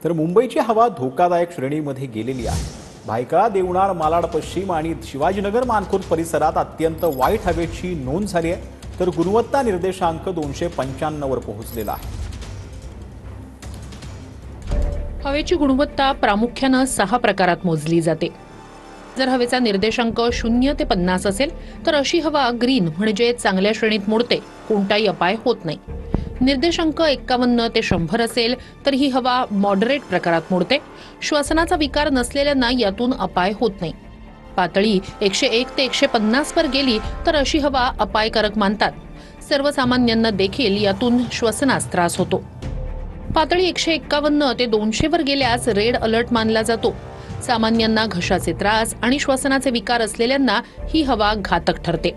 तर मुंबईची हवा धोकादायक श्रेणीमध्ये गेलेली आहे। भायखळा, देवनार, मालाड पश्चिम आणि शिवाजीनगर मानखुर्द परिसरात अत्यंत वाईट हवेची नोंद झाली आहे, तर गुणवत्ता निर्देशांक 295 वर पोहोचलेला आहे। हवेची गुणवत्ता प्रामुख्याने 6 प्रकारात मोजली जाते। जर हवेचा निर्देशांक 0 ते 50 असेल तर अशी हवा ग्रीन म्हणजे चांगल्या श्रेणीत मोडते, कोणताही अपाय होत नाही। निर्देशांक 51 ते 100 असेल तर ही हवा मॉडरेट प्रकारात मोडते, श्वसनाचा विकार नसलेल्यांना यातून अपाय होत नाही। पातळी 101 ते 150 वर गेली तर अशी हवा अपायकारक मानतात, सर्वसामान्यांना देखील यातून श्वसनास त्रास होतो। पातळी 151 ते 200 वर गेल्यास रेड अलर्ट मानला जातो, सामान्यांना घशाचे त्रास आणि श्वसनाचे विकार असलेल्यांना ही हवा घातक ठरते।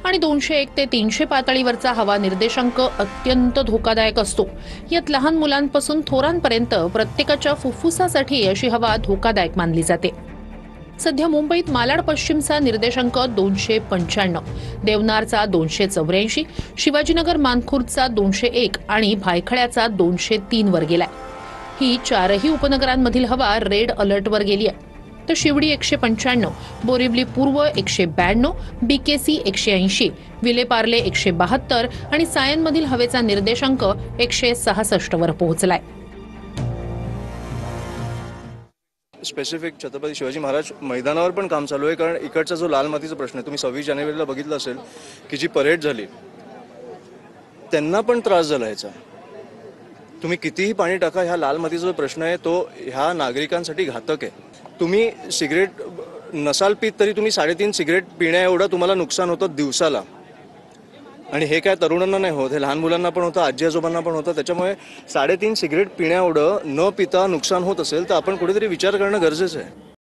आणि 201 ते 300 पातळीवरचा हवा निर्देशांक अत्यंत धोकादायक असतो, यात लहान मुलांपासून थोरांपर्यंत प्रत्येकाच्या फुफ्फुसासाठी अशी हवा धोकादायक मानली जाते। सध्या मुंबईत मालाड पश्चिमचा निर्देशांक 295, देवनारचा 284, शिवाजीनगर मानखुर्दचा 201 आणि भायखळ्याचा 203 वर गेलाय। ही 4ही उपनगरांमधील हवा रेड अलर्टवर गेली आहे, तर शिवडी 195, बोरिवली पूर्व 192, बीकेसी 180, विलेपार्ले 172 आणि सायनमधील हवेचा निर्देशांक 166 वर पोहोचलाय। स्पेसिफिक छत्रपती शिवाजी महाराज मैदानावर पण काम चालू आहे, कारण इकडचा जो लाल मातीचा प्रश्न आहे, तुम्ही 26 जानेवारीला बघितलं असेल की जी परेड झाली त्यांना पण त्रास झाला याचा। तुम्ही कितीही पाणी टाका, ह्या लाल मातीचा जो प्रश्न आहे तो ह्या नागरिकांसाठी घातक आहे। तुम्ही सिगरेट नसाल पीत तरी तुम्ही 3.5 सिगरेट पिण्या एवढं तुम्हाला नुकसान होतं दिवसाला, आणि हे काय तरुणांना नाही होत, हे लहान मुलांना पण होतं, आजी आजोबांना पण होतं। त्याच्यामुळे 3.5 सिगरेट पिण्या एवढं न पिता नुकसान होत असेल तर आपण कुठेतरी विचार करणं गरजेचं आहे।